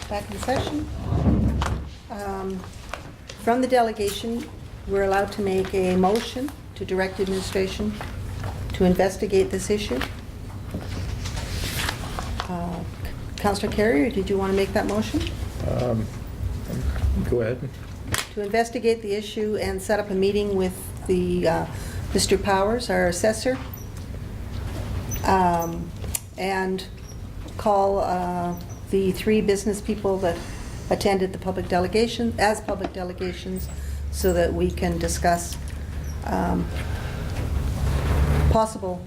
back in session. From the delegation, we're allowed to make a motion to direct administration to investigate this issue. Councillor Carrier, did you want to make that motion? Go ahead. To investigate the issue and set up a meeting with the Mr. Powers, our assessor, and call the 3 business people that attended the public delegation as public delegations, so that we can discuss possible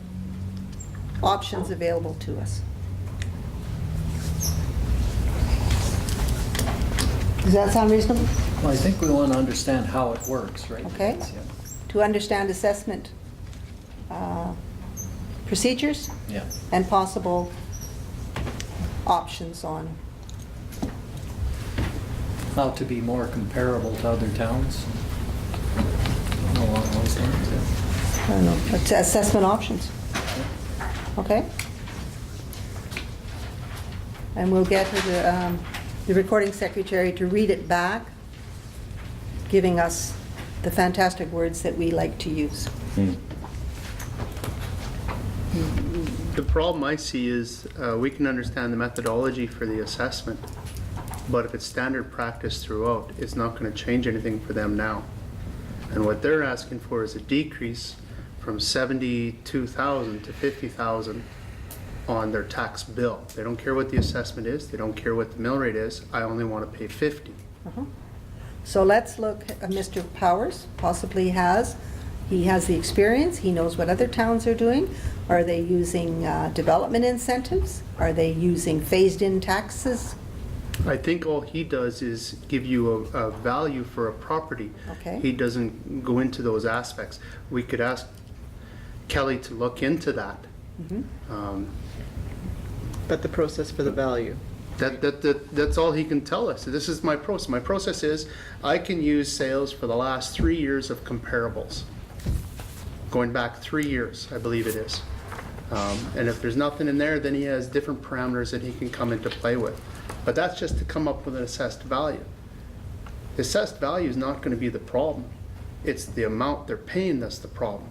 options available to us. Does that sound reasonable? Well, I think we want to understand how it works, right? Okay. Yeah. To understand assessment procedures Yeah. and possible options on. How to be more comparable to other towns. Along those lines, yeah. I don't know, it's assessment options, okay? And we'll get her the recording secretary to read it back, giving us the fantastic words that we like to use. The problem I see is we can understand the methodology for the assessment, but if it's standard practice throughout, it's not going to change anything for them now. And what they're asking for is a decrease from 72,000 to 50,000 on their tax bill. They don't care what the assessment is. They don't care what the mill rate is. I only want to pay 50. So let's look at Mr. Powers, possibly he has the experience, he knows what other towns are doing. Are they using development incentives? Are they using phased-in taxes? I think all he does is give you a value for a property. Okay. He doesn't go into those aspects. We could ask Kelly to look into that. But the process for the value. That's all he can tell us. This is my process. My process is I can use sales for the last 3 years of comparables. Going back 3 years, I believe it is. And if there's nothing in there, then he has different parameters that he can come into play with. But that's just to come up with an assessed value. The assessed value is not going to be the problem. It's the amount they're paying that's the problem.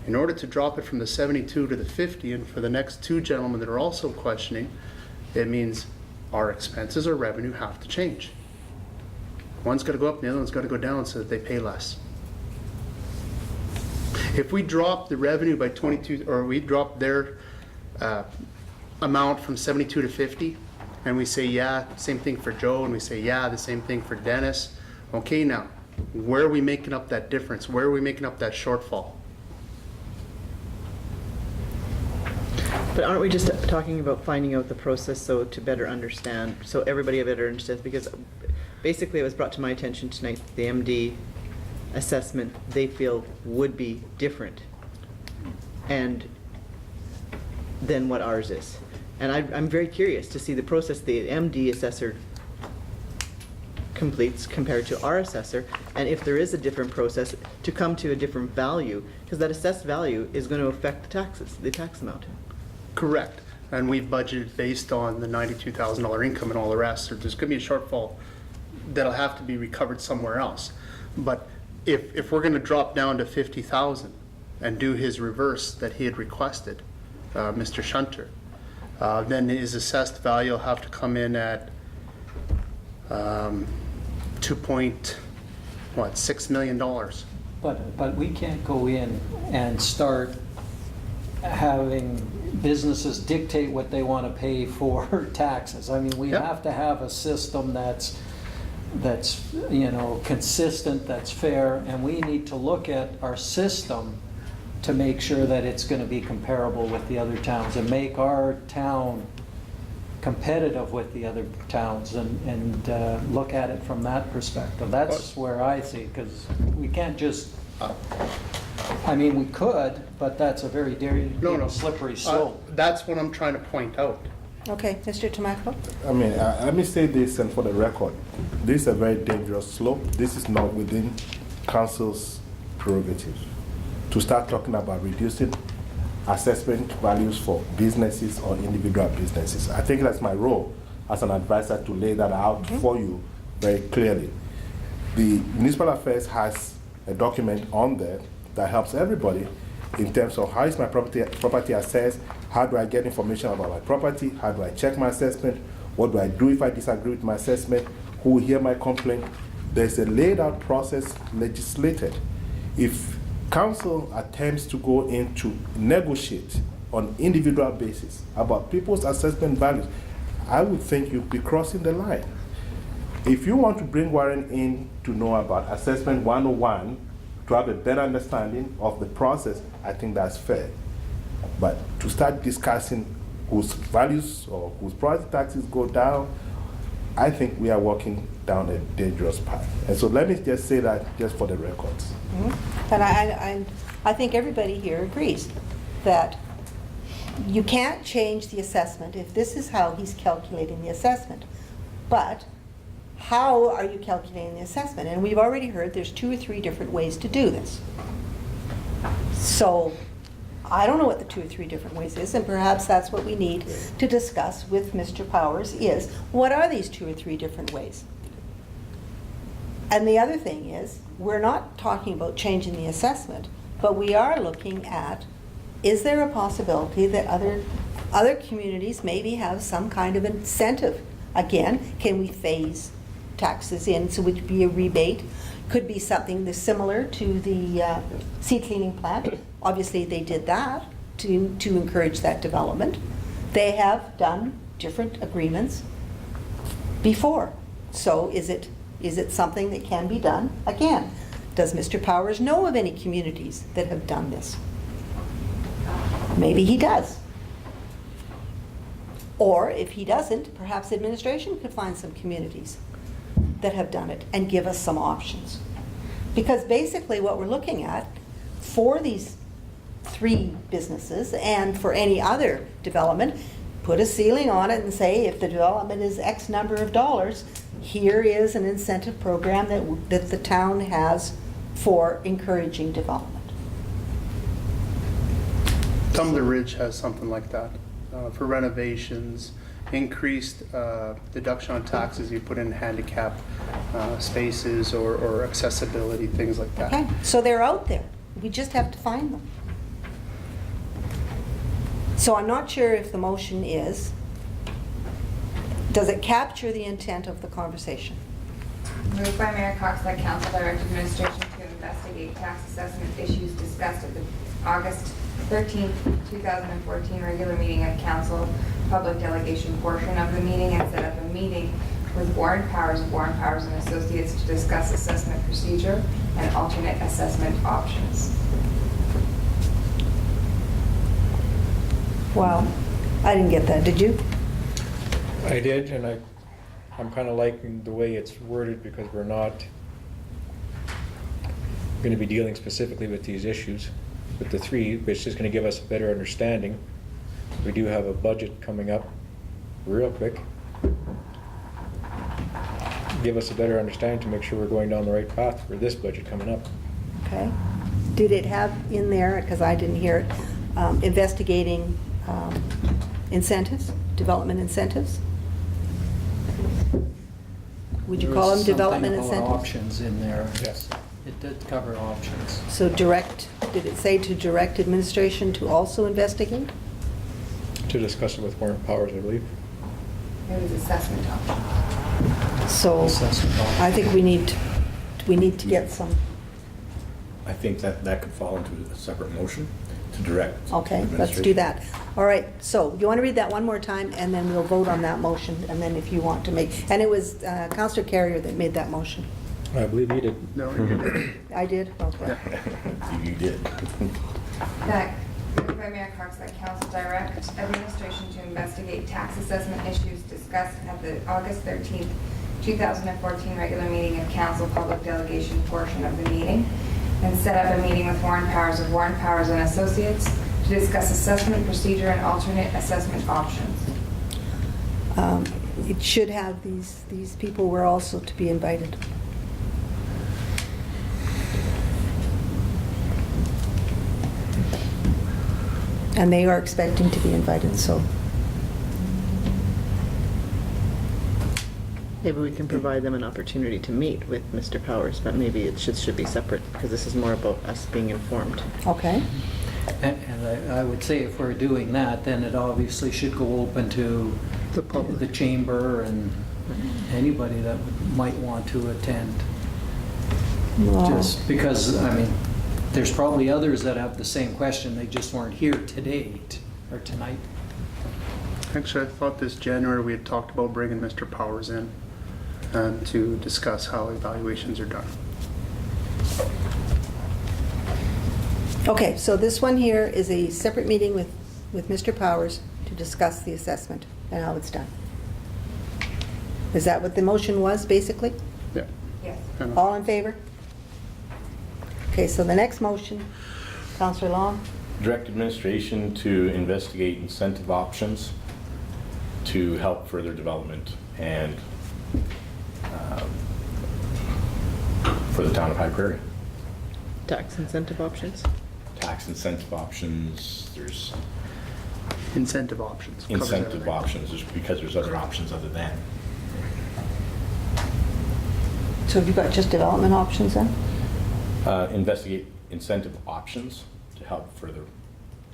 In order to drop it from the 72 to the 50, and for the next 2 gentlemen that are also questioning, it means our expenses or revenue have to change. One's got to go up, the other one's got to go down so that they pay less. If we drop the revenue by 22, or we drop their amount from 72 to 50, and we say, yeah, same thing for Joe, and we say, yeah, the same thing for Dennis, okay, now, where are we making up that difference? Where are we making up that shortfall? But aren't we just talking about finding out the process so to better understand, so everybody better understands? Because basically it was brought to my attention tonight, the MD assessment they feel would be different and than what ours is. And I'm very curious to see the process the MD assessor completes compared to our assessor, and if there is a different process to come to a different value, because that assessed value is going to affect the taxes, the tax amount. Correct. And we've budgeted based on the $92,000 income and all the rest. So there's going to be a shortfall that'll have to be recovered somewhere else. But if we're going to drop down to 50,000 and do his reverse that he had requested, Mr. Shunter, then his assessed value will have to come in at $2.6 million. But we can't go in and start having businesses dictate what they want to pay for taxes. I mean, we Yep. have to have a system that's consistent, that's fair, and we need to look at our system to make sure that it's going to be comparable with the other towns and make our town competitive with the other towns, and look at it from that perspective. That's where I see, because we can't just, I mean, we could, but that's a very slippery slope. That's what I'm trying to point out. Okay, Mr. Tomako? I mean, let me say this, and for the record, this is a very dangerous slope. This is not within council's prerogative to start talking about reducing assessment values for businesses or individual businesses. I think that's my role as an advisor to lay that out for you very clearly. The Municipal Affairs has a document on there that helps everybody in terms of how is my property assessed, how do I get information about my property, how do I check my assessment, what do I do if I disagree with my assessment, who will hear my complaint. There's a laid out process legislated. If council attempts to go in to negotiate on individual basis about people's assessment values, I would think you'd be crossing the line. If you want to bring Warren in to know about assessment 101, to have a better understanding of the process, I think that's fair. But to start discussing whose values or whose property taxes go down, I think we are walking down a dangerous path. And so let me just say that just for the records. And I think everybody here agrees that you can't change the assessment if this is how he's calculating the assessment. But how are you calculating the assessment? And we've already heard there's 2 or 3 different ways to do this. So I don't know what the 2 or 3 different ways is, and perhaps that's what we need to discuss with Mr. Powers is, what are these 2 or 3 different ways? And the other thing is, we're not talking about changing the assessment, but we are looking at, is there a possibility that other communities maybe have some kind of incentive? Again, can we phase taxes in, so it would be a rebate? Could be something that's similar to the seed cleaning plant. Obviously, they did that to encourage that development. They have done different agreements before. So is it something that can be done again? Does Mr. Powers know of any communities that have done this? Maybe he does. Or if he doesn't, perhaps administration could find some communities that have done it and give us some options. Because basically what we're looking at for these 3 businesses and for any other development, put a ceiling on it and say if the development is X number of dollars, here is an incentive program that the town has for encouraging development. Tumbler Ridge has something like that for renovations, increased deduction on taxes you put in handicap spaces or accessibility, things like that. Okay, so they're out there. We just have to find them. So I'm not sure if the motion is, does it capture the intent of the conversation? Moved by Mayor Cox that council direct administration to investigate tax assessment issues discussed at the August 13th, 2014 regular meeting of council, public delegation portion of the meeting, and set up a meeting with Warren Powers of Warren Powers and Associates to discuss assessment procedure and alternate assessment options. Wow, I didn't get that, did you? I did, and I'm kind of liking the way it's worded because we're not going to be dealing specifically with these issues with the 3, but it's just going to give us a better understanding. We do have a budget coming up real quick. Give us a better understanding to make sure we're going down the right path for this budget coming up. Okay. Did it have in there, because I didn't hear it, investigating incentives, development incentives? Would you call them development Something about incentives? options in there. Yes. It did cover options. So did it say to direct administration to also investigate? To discuss it with Warren Powers, I believe. It was assessment options. So Assessment options. I think we need to get some, I think that could fall into a separate motion to direct. okay, let's do that. All right, so you want to read that one more time, and then we'll vote on that motion, and then if you want to make, and it was Councillor Carrier that made that motion. I believe he did. No, you didn't. I did? Okay. You did. That, moved by Mayor Cox that council direct administration to investigate tax assessment issues discussed at the August 13th, 2014 regular meeting of council, public delegation portion of the meeting, and set up a meeting with Warren Powers of Warren Powers and Associates to discuss assessment procedure and alternate assessment options. It should have these people were also to be invited. And they are expecting to be invited, so. Maybe we can provide them an opportunity to meet with Mr. Powers, but maybe it should be separate, because this is more about us being informed. Okay, And I would say if we're doing that, then it obviously should go open to The public. the chamber and anybody that might want to attend. well, Just because, I mean, there's probably others that have the same question, they just weren't here today or tonight. Actually, I thought this January we had talked about bringing Mr. Powers in and to discuss how evaluations are done. okay, so this one here is a separate meeting with Mr. Powers to discuss the assessment and how it's done. Is that what the motion was, basically? Yeah. Yes. I know. All in favor? Okay, so the next motion, Councillor Long, Direct administration to investigate incentive options to help further development and for the town of High Prairie. Tax incentive options? Tax incentive options, there's Incentive options. covers incentive everything. options, because there's other options other than. so have you got just development options then? Investigate incentive options to help further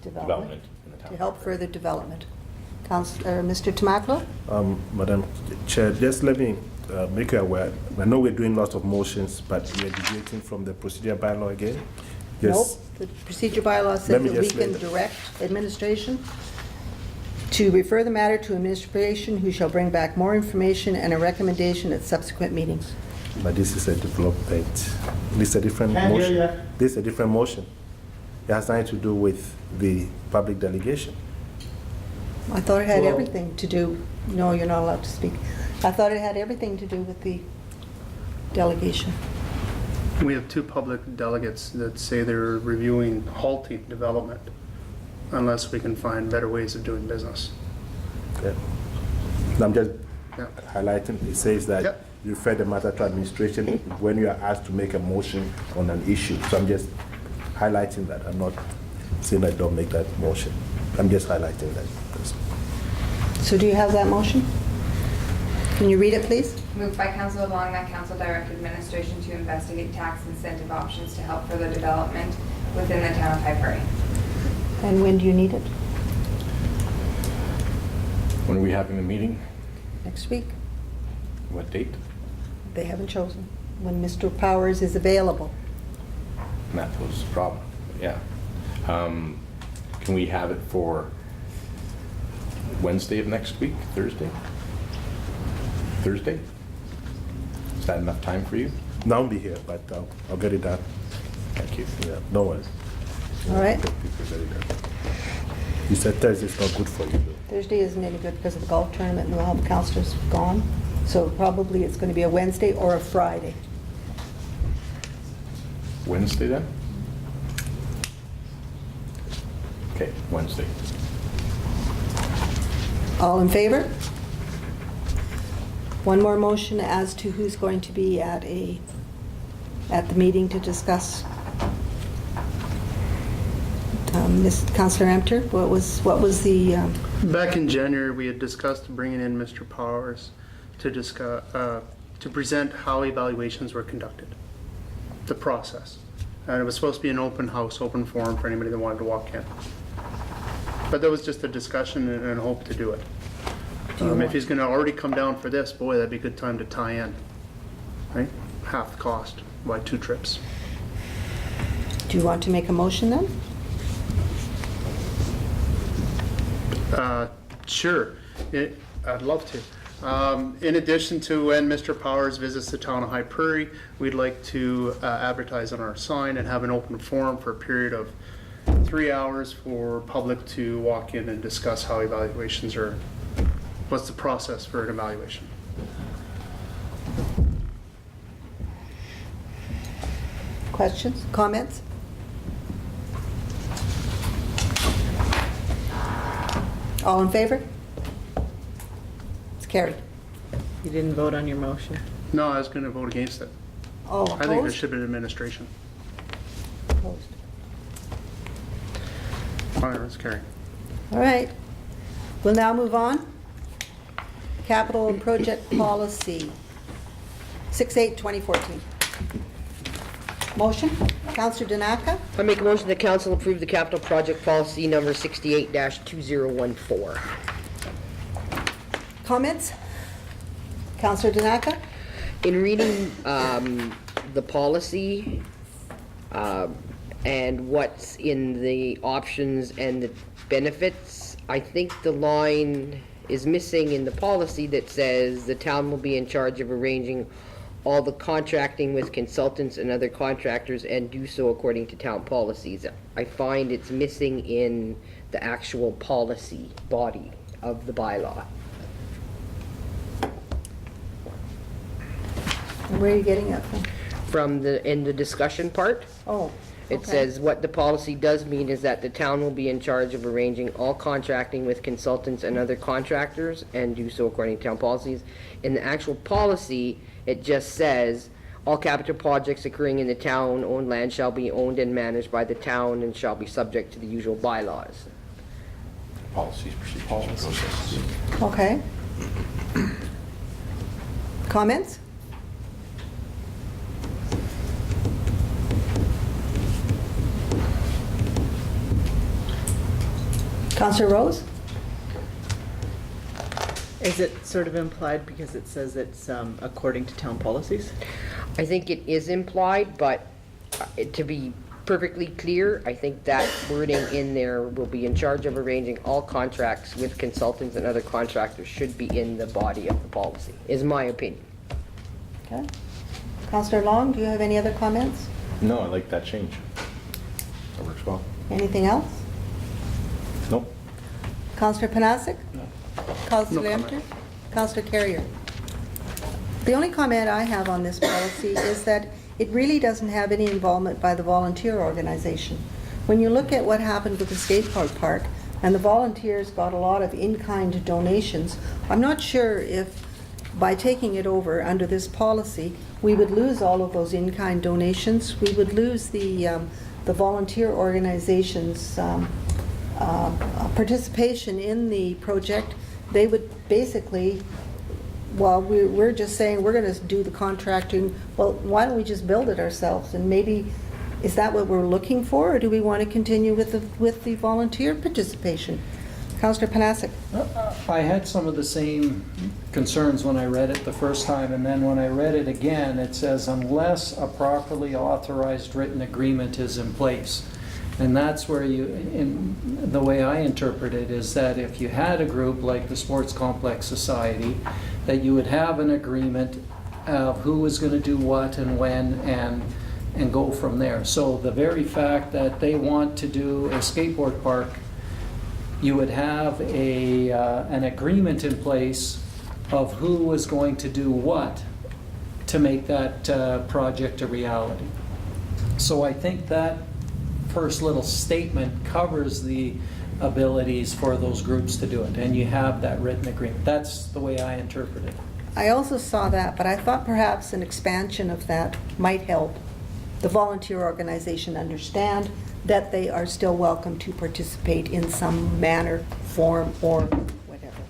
development in the town. To help further development. Councillor, Mr. Tomato? Madam Chair, just let me make you aware. I know we're doing lots of motions, but we are deviating from the procedure bylaw again. Nope, Just the procedure bylaw Let says me that we just can make it- direct administration to refer the matter to administration, who shall bring back more information and a recommendation at subsequent meetings. But this is a development. This is a different motion. This is a different motion. It has nothing to do with the public delegation. I thought it had Well- everything to do, no, you're not allowed to speak. I thought it had everything to do with the delegation. We have two public delegates that say they're reviewing halting development unless we can find better ways of doing business. Okay. I'm just Yeah. highlighting, it says that Yep. you refer the matter to administration when you are asked to make a motion on an issue. So I'm just highlighting that. I'm not saying I don't make that motion. I'm just highlighting that. So do you have that motion? Can you read it, please? Moved by Councilor Long that council direct administration to investigate tax incentive options to help further development within the town of High Prairie. And when do you need it? When are we having the meeting? Next week? What date? They haven't chosen. When Mr. Powers is available. And that was the problem, yeah. Can we have it for Wednesday of next week, Thursday? Thursday? Is that enough time for you? Now I'll be here, but I'll get it done. Thank you. Yeah, no worries. All right. People get it done. You said Thursday's not good for you, though. Thursday isn't any good because of the golf tournament and all the councillors gone. So probably it's going to be a Wednesday or a Friday. Wednesday then? Okay, Wednesday. All in favor? One more motion as to who's going to be at the meeting to discuss. Ms. Councillor Emter, what was the, Back in January, we had discussed bringing in Mr. Powers to discuss, to present how evaluations were conducted, the process. And it was supposed to be an open house, open forum for anybody that wanted to walk in. But that was just a discussion and a hope to do it. If he's gonna already come down for this, boy, that'd be a good time to tie in, right? Half the cost, by 2 trips. do you want to make a motion then? Sure, I'd love to. In addition to when Mr. Powers visits the town of High Prairie, we'd like to advertise on our sign and have an open forum for a period of 3 hours for public to walk in and discuss how evaluations are, what's the process for an evaluation. Questions, comments? All in favor? It's carried. You didn't vote on your motion. No, I was gonna vote against it. Oh, I think there opposed? should be an administration. Opposed. All right, let's carry. All right. We'll now move on. capital project policy, 6/8/2014. Motion, Councillor Danaka, I make a motion that council approve the capital project policy number 68-2014. comments? Councillor Danaka? In reading the policy and what's in the options and the benefits, I think the line is missing in the policy that says the town will be in charge of arranging all the contracting with consultants and other contractors and do so according to town policies. I find it's missing in the actual policy body of the bylaw. Where are you getting that from? In the discussion part, Oh, it okay. says what the policy does mean is that the town will be in charge of arranging all contracting with consultants and other contractors and do so according to town policies. In the actual policy, it just says all capital projects occurring in the town-owned land shall be owned and managed by the town and shall be subject to the usual bylaws. Policies, procedures, and processes. Okay. Comments? Councillor Rose? Is it sort of implied because it says it's according to town policies? I think it is implied, but to be perfectly clear, I think that wording in there will be in charge of arranging all contracts with consultants and other contractors should be in the body of the policy, is my opinion. Okay. Councillor Long, do you have any other comments? No, I like that change. That works well. Anything else? Nope. Councillor Panasic? Councillor No Lemter? comment. Councillor Carrier? The only comment I have on this policy is that it really doesn't have any involvement by the volunteer organization. When you look at what happened with the skate park, and the volunteers got a lot of in-kind donations, I'm not sure if by taking it over under this policy, we would lose all of those in-kind donations. We would lose the volunteer organization's participation in the project. They would basically, well, we're just saying we're going to do the contracting. Well, why don't we just build it ourselves? And maybe, is that what we're looking for, or do we want to continue with the volunteer participation? Councillor Panasic. I had some of the same concerns when I read it the first time, and then when I read it again, it says unless a properly authorized written agreement is in place. And that's where the way I interpret it is that if you had a group like the Sports Complex Society, that you would have an agreement of who was going to do what and when and go from there. So the very fact that they want to do a skateboard park, you would have an agreement in place of who was going to do what to make that project a reality. So I think that first little statement covers the abilities for those groups to do it, and you have that written agreement. That's the way I interpret it. I also saw that, but I thought perhaps an expansion of that might help the volunteer organization understand that they are still welcome to participate in some manner, form, or whatever.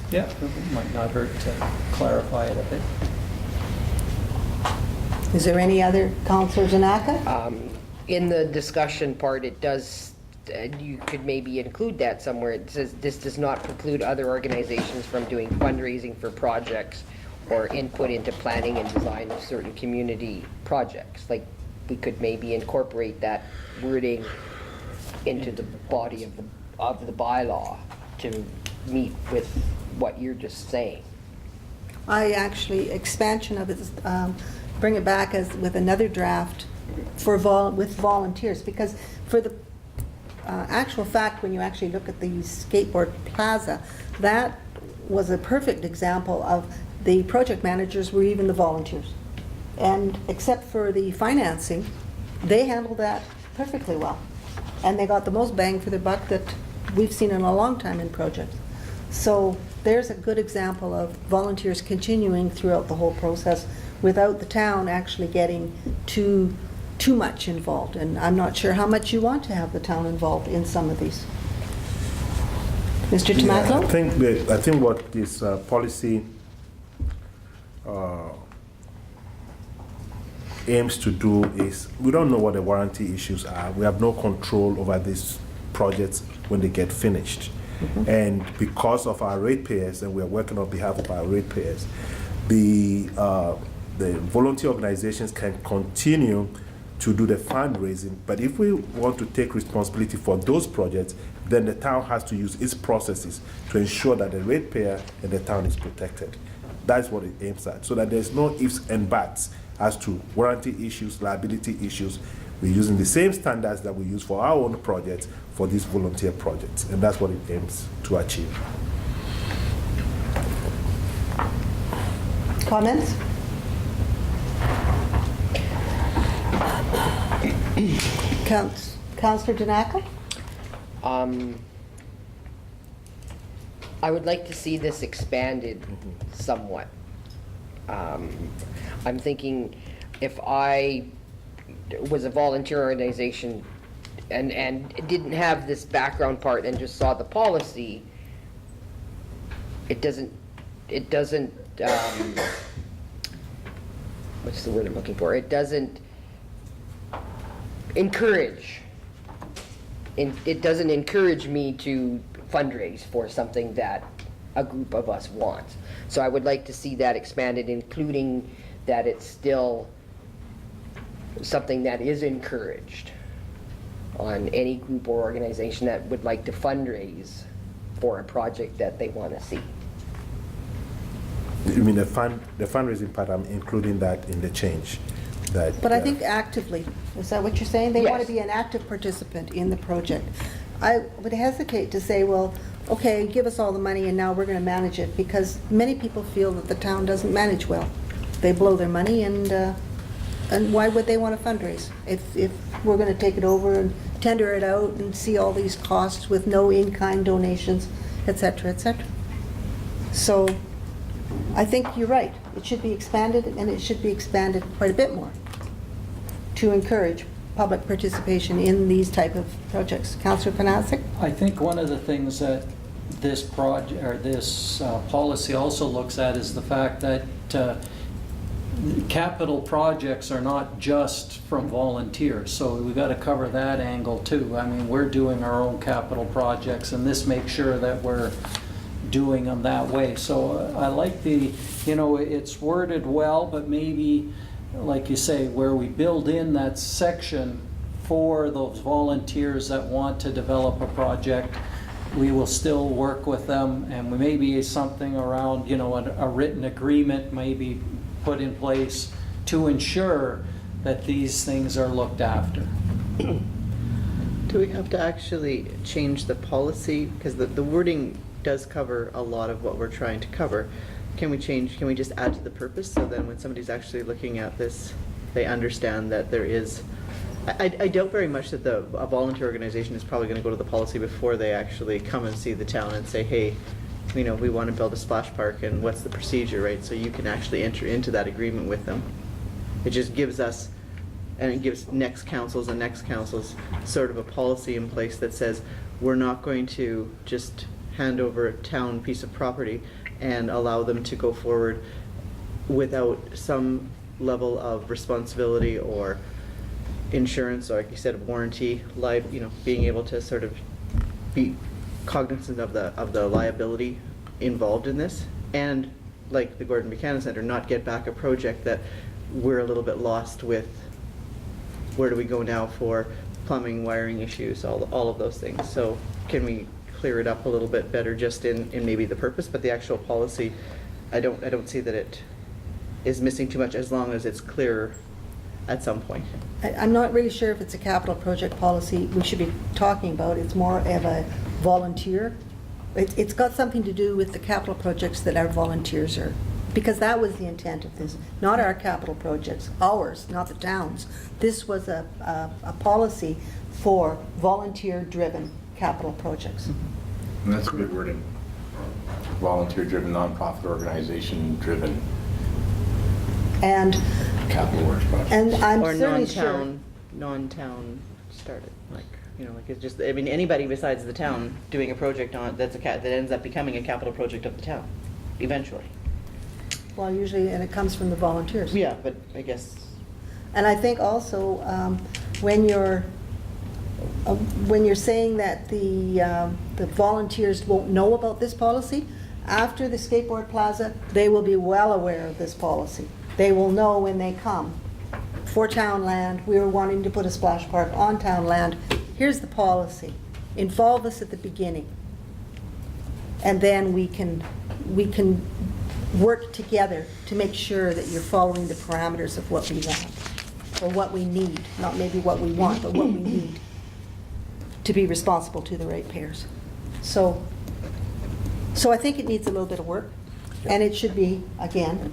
Yeah, it might not hurt to clarify it a bit. Is there any other, Councillor Zanaka? In the discussion part, it does, you could maybe include that somewhere. It says this does not preclude other organizations from doing fundraising for projects or input into planning and design of certain community projects. Like, we could maybe incorporate that wording into the body of the bylaw to meet with what you're just saying. I actually, expansion of it, bring it back as with another draft for with volunteers, because for the actual fact, when you actually look at the skateboard plaza, that was a perfect example of the project managers were even the volunteers. And except for the financing, they handled that perfectly well. And they got the most bang for their buck that we've seen in a long time in projects. So there's a good example of volunteers continuing throughout the whole process without the town actually getting too much involved. And I'm not sure how much you want to have the town involved in some of these. Mr. Yeah, Tomato? I think what this policy aims to do is, we don't know what the warranty issues are. We have no control over these projects when they get finished. And because of our ratepayers, and we are working on behalf of our ratepayers, the volunteer organizations can continue to do the fundraising. But if we want to take responsibility for those projects, then the town has to use its processes to ensure that the ratepayer and the town is protected. That's what it aims at, so that there's no ifs and buts as to warranty issues, liability issues. We're using the same standards that we use for our own projects for these volunteer projects, and that's what it aims to achieve. Comments? Councillor Danaka? I would like to see this expanded somewhat. I'm thinking if I was a volunteer organization and didn't have this background part and just saw the policy, it doesn't, what's the word I'm looking for? It doesn't encourage. It doesn't encourage me to fundraise for something that a group of us wants. So I would like to see that expanded, including that it's still something that is encouraged on any group or organization that would like to fundraise for a project that they want to see. You mean the fundraising part, I'm including that in the change. But I think actively, is that what you're saying? They want to Yes. be an active participant in the project. I would hesitate to say, well, okay, give us all the money and now we're going to manage it, because many people feel that the town doesn't manage well. They blow their money, and why would they want to fundraise if we're going to take it over and tender it out and see all these costs with no in-kind donations, et cetera, et cetera. So I think you're right. It should be expanded, and it should be expanded quite a bit more to encourage public participation in these type of projects. Councillor Panasic? I think one of the things that this project, or this policy also looks at is the fact that capital projects are not just from volunteers, so we've got to cover that angle too. I mean, we're doing our own capital projects, and this makes sure that we're doing them that way. So I like the, it's worded well, but maybe, like you say, where we build in that section for those volunteers that want to develop a project, we will still work with them, and maybe something around, a written agreement maybe put in place to ensure that these things are looked after. Do we have to actually change the policy? Because the wording does cover a lot of what we're trying to cover. Can we just add to the purpose, so then when somebody's actually looking at this, they understand that there is, I doubt very much that a volunteer organization is probably going to go to the policy before they actually come and see the town and say, hey, we want to build a splash park, and what's the procedure, right? So you can actually enter into that agreement with them. It just gives us, and it gives next councils sort of a policy in place that says, we're not going to just hand over a town piece of property and allow them to go forward without some level of responsibility or insurance, or like you said, warranty, being able to sort of be cognizant of the liability involved in this, and like the Gordon Buchanan Center, not get back a project that we're a little bit lost with. Where do we go now for plumbing, wiring issues, all of those things? So can we clear it up a little bit better just in maybe the purpose, but the actual policy, I don't see that it is missing too much, as long as it's clear at some point. I'm not really sure if it's a capital project policy we should be talking about. It's more of a volunteer. It's got something to do with the capital projects that our volunteers are, because that was the intent of this, not our capital projects, ours, not the town's. This was a policy for volunteer-driven capital projects. And that's a good wording. Volunteer-driven, nonprofit organization-driven And capital works project. I'm Or certainly sure. non-town started, like. You know, like it's just, I mean, anybody besides the town doing a project on, that ends up becoming a capital project of the town, eventually. Well, usually, and it comes from the volunteers. Yeah, but I guess, And I think also, when you're saying that the volunteers won't know about this policy, after the skateboard plaza, they will be well aware of this policy. They will know when they come. For town land, we were wanting to put a splash park on town land. Here's the policy. Involve us at the beginning. And then we can work together to make sure that you're following the parameters of what we want, or what we need, not maybe what we want, but what we need to be responsible to the ratepayers. So I think it needs a little bit of work, and it should be, again,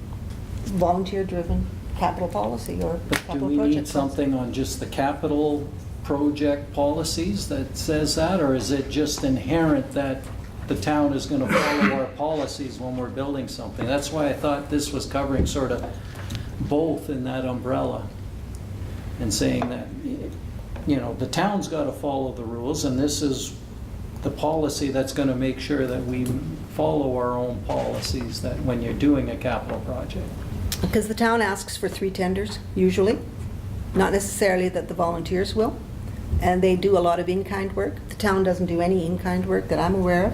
volunteer-driven capital policy or But do capital we project. need something on just the capital project policies that says that, or is it just inherent that the town is gonna follow our policies when we're building something? That's why I thought this was covering sort of both in that umbrella, and saying that, you know, the town's gotta follow the rules, and this is the policy that's gonna make sure that we follow our own policies that when you're doing a capital project. Because the town asks for 3 tenders, usually, not necessarily that the volunteers will, and they do a lot of in-kind work. The town doesn't do any in-kind work that I'm aware of.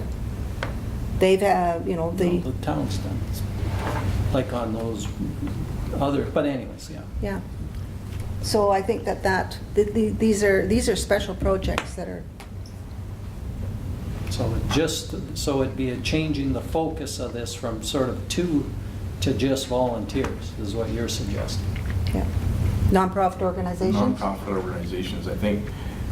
They've had, you know, The town's done, like on those other, but anyways, yeah. yeah. So I think these are special projects that are, So it'd be changing the focus of this from sort of to just volunteers, is what you're suggesting. yeah, nonprofit organizations, Nonprofit organizations, I think,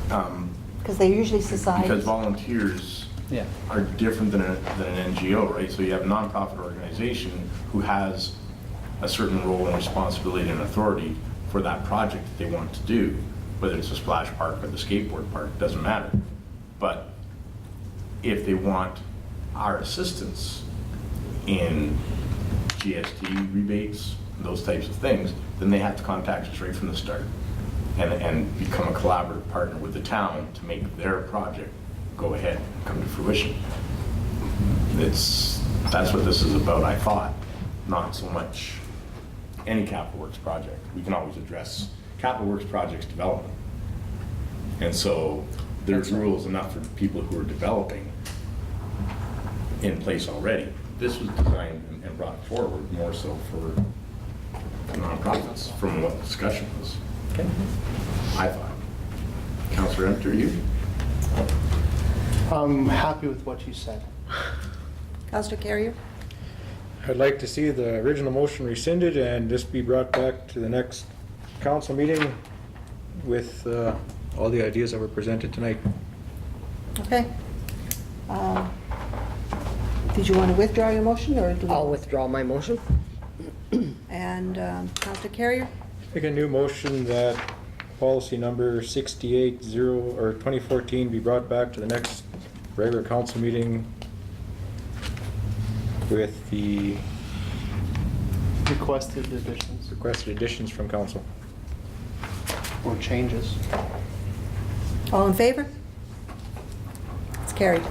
because they're usually societies. because volunteers Yeah. are different than an NGO, right? So you have a nonprofit organization who has a certain role and responsibility and authority for that project that they want to do, whether it's a splash park or the skateboard park, doesn't matter. But if they want our assistance in GST rebates, those types of things, then they have to contact us right from the start and become a collaborative partner with the town to make their project go ahead and come to fruition. That's what this is about, I thought, not so much any capital works project. We can always address capital works projects development. And so there's rules enough for people who are developing in place already. This was designed and brought forward more so for nonprofits from what the discussion was, Okay. I thought. Councillor Enter, you? I'm happy with what you said. Councillor Carrier? I'd like to see the original motion rescinded and this be brought back to the next council meeting with all the ideas that were presented tonight. Okay. Did you want to withdraw your motion, or do we? I'll withdraw my motion. And Councillor Carrier? Make a new motion that policy number 680 or 2014 be brought back to the next regular council meeting with the Requested additions requested additions from council. or changes. All in favor? It's carried.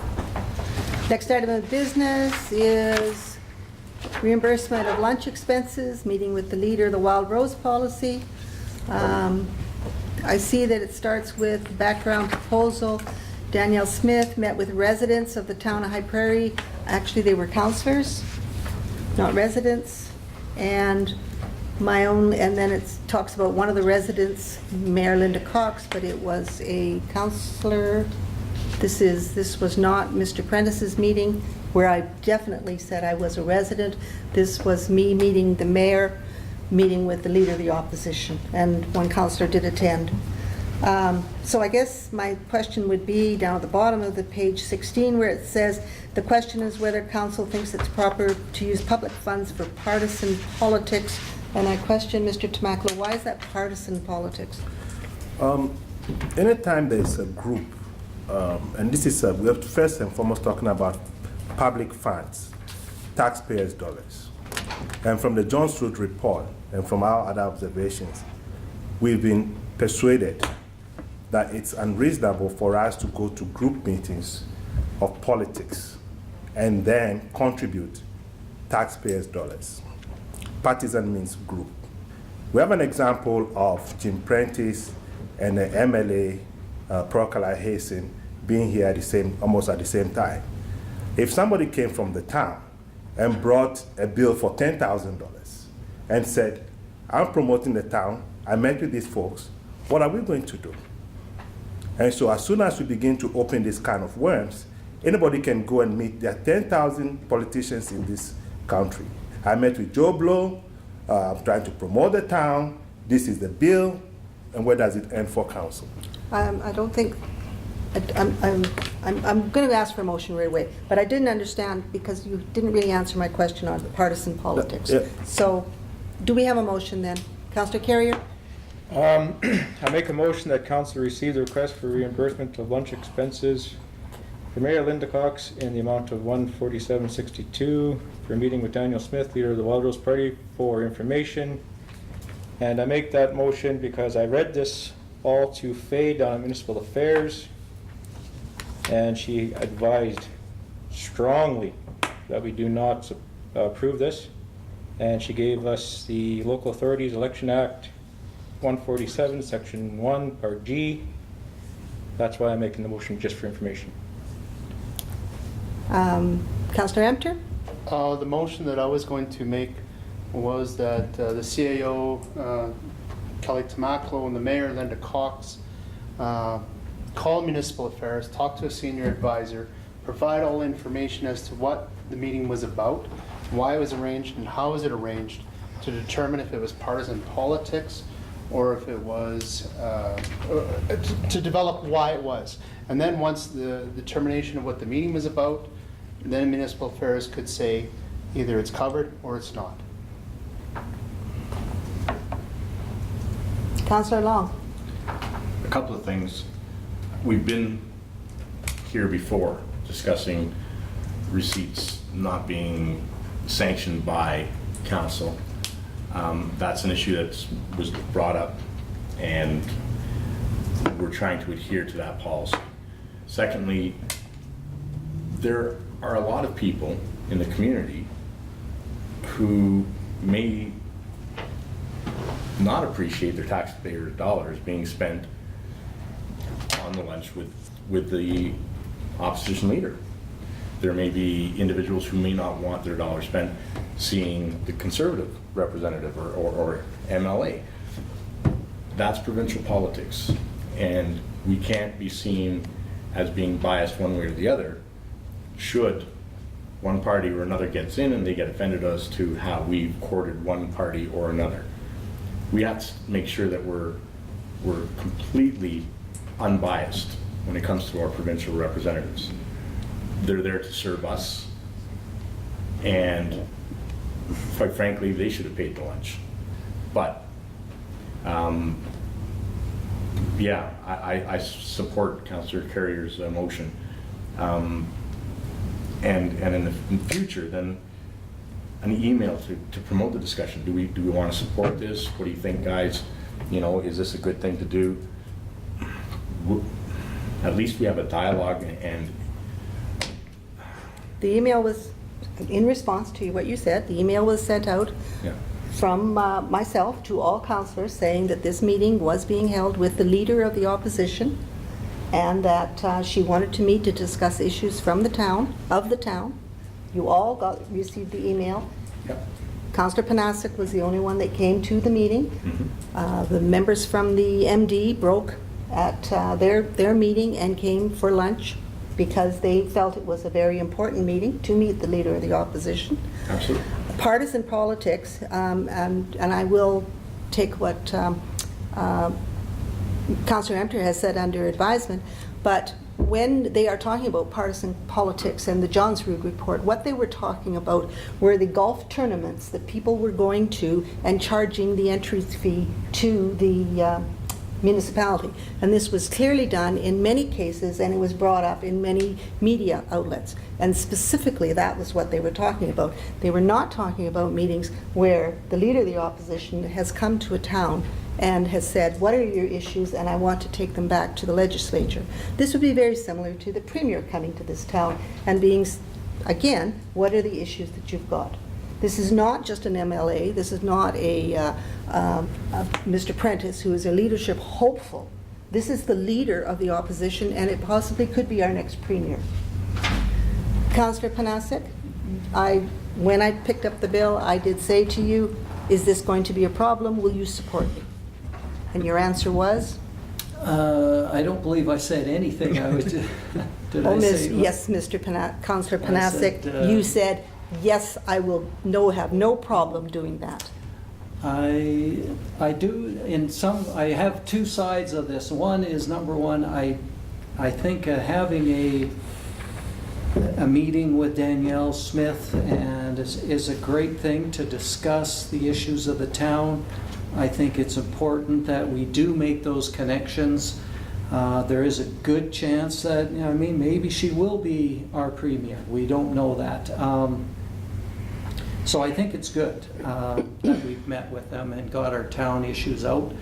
Next item of business is reimbursement of lunch expenses, meeting with the leader of the Wild Rose policy. I see that it starts with background proposal. Danielle Smith met with residents of the town of High Prairie. Actually, they were councillors, not residents. And then it talks about one of the residents, Mayor Linda Cox, but it was a councillor. This was not Mr. Prentice's meeting, where I definitely said I was a resident. This was me meeting the mayor, meeting with the leader of the opposition, and one councillor did attend. So I guess my question would be down at the bottom of the page 16, where it says, the question is whether council thinks it's proper to use public funds for partisan politics. And I question Mr. Tamaklo, why is that partisan politics? Anytime there's a group, and this is, we have to first and foremost talking about public funds, taxpayers' dollars. And from the John Stroud report and from our other observations, we've been persuaded that it's unreasonable for us to go to group meetings of politics and then contribute taxpayers' dollars. Partisan means group. We have an example of Jim Prentice and the MLA, Procala Hasten, being here almost at the same time. If somebody came from the town and brought a bill for $10,000 and said, I'm promoting the town, I met with these folks, what are we going to do? And so as soon as we begin to open this kind of worms, anybody can go and meet. There are 10,000 politicians in this country. I met with Joe Blow, I'm trying to promote the town, this is the bill, and where does it end for council? I don't think, I'm going to ask for a motion right away, but I didn't understand because you didn't really answer my question on partisan politics. Yeah. So, do we have a motion then? Councillor Carrier? I make a motion that council receive the request for reimbursement of lunch expenses for Mayor Linda Cox in the amount of $147.62 for a meeting with Daniel Smith, leader of the Wild Rose Party, for information. And I make that motion because I read this all to Faye down at Municipal Affairs, and she advised strongly that we do not approve this. And she gave us the Local Authorities Election Act 147, Section 1, Part G. That's why I'm making the motion, just for information. Councillor Emter? The motion that I was going to make was that the CAO, Kelly Tamaklo, and the mayor, Linda Cox, call Municipal Affairs, talk to a senior advisor, provide all information as to what the meeting was about, why it was arranged, and how was it arranged, to determine if it was partisan politics or if it was, to develop why it was. And then once the determination of what the meeting was about, then Municipal Affairs could say either it's covered or it's not. Councillor Long? A couple of things. We've been here before discussing receipts not being sanctioned by council. That's an issue that was brought up, and we're trying to adhere to that policy. Secondly, there are a lot of people in the community who may not appreciate their taxpayer dollars being spent on the lunch with the opposition leader. There may be individuals who may not want their dollars spent seeing the Conservative representative or MLA. That's provincial politics, and we can't be seen as being biased one way or the other should one party or another gets in and they get offended as to how we've courted one party or another. We have to make sure that we're completely unbiased when it comes to our provincial representatives. They're there to serve us, and quite frankly, they should have paid the lunch. But yeah, I support Councillor Carrier's motion. And in the future, then an email to promote the discussion. Do we want to support this? What do you think, guys? You know, is this a good thing to do? At least we have a dialogue. And The email was, in response to what you said, the email was sent out yeah. from myself to all councillors saying that this meeting was being held with the leader of the opposition, and that she wanted to meet to discuss issues from the town, of the town. You all received the email. Yep. Councillor Panasic was the only one that came to the meeting. Mm-hmm. The members from the MD broke at their meeting and came for lunch because they felt it was a very important meeting to meet the leader of the opposition. Absolutely. Partisan politics, and I will take what Councillor Emter has said under advisement, but when they are talking about partisan politics and the Johnsrud report, what they were talking about were the golf tournaments that people were going to and charging the entry fee to the municipality. And this was clearly done in many cases, and it was brought up in many media outlets. And specifically, that was what they were talking about. They were not talking about meetings where the leader of the opposition has come to a town and has said, what are your issues, and I want to take them back to the legislature. This would be very similar to the Premier coming to this town and being, again, what are the issues that you've got? This is not just an MLA, this is not a Mr. Prentice, who is a leadership hopeful. This is the leader of the opposition, and it possibly could be our next Premier. Councillor Panasic, when I picked up the bill, I did say to you, is this going to be a problem? Will you support me? And your answer was? I don't believe I said anything. I was, did I say? Yes, Councillor Panasic, said, you said, yes, I will have no problem doing that. I do, I have two sides of this. One is, number one, I think having a meeting with Danielle Smith and is a great thing to discuss the issues of the town. I think it's important that we do make those connections. There is a good chance that, maybe she will be our Premier. We don't know that. So I think it's good that we've met with them and got our town issues out.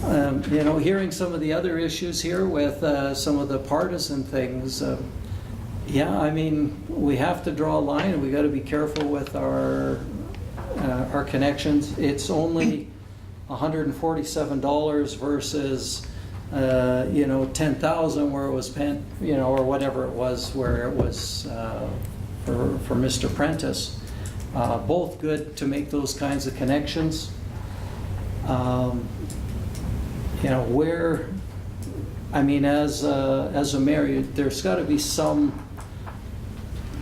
Hearing some of the other issues here with some of the partisan things, we have to draw a line, and we got to be careful with our connections. It's only $147 versus $10,000 where it was spent, or whatever it was where it was for Mr. Prentice. Both good to make those kinds of connections. As a mayor, there's got to be some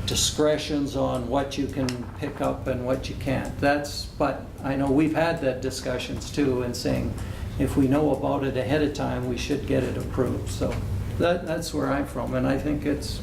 discretions on what you can pick up and what you can't. But I know we've had that discussions too, and saying if we know about it ahead of time, we should get it approved. So that's where I'm from, and I think it's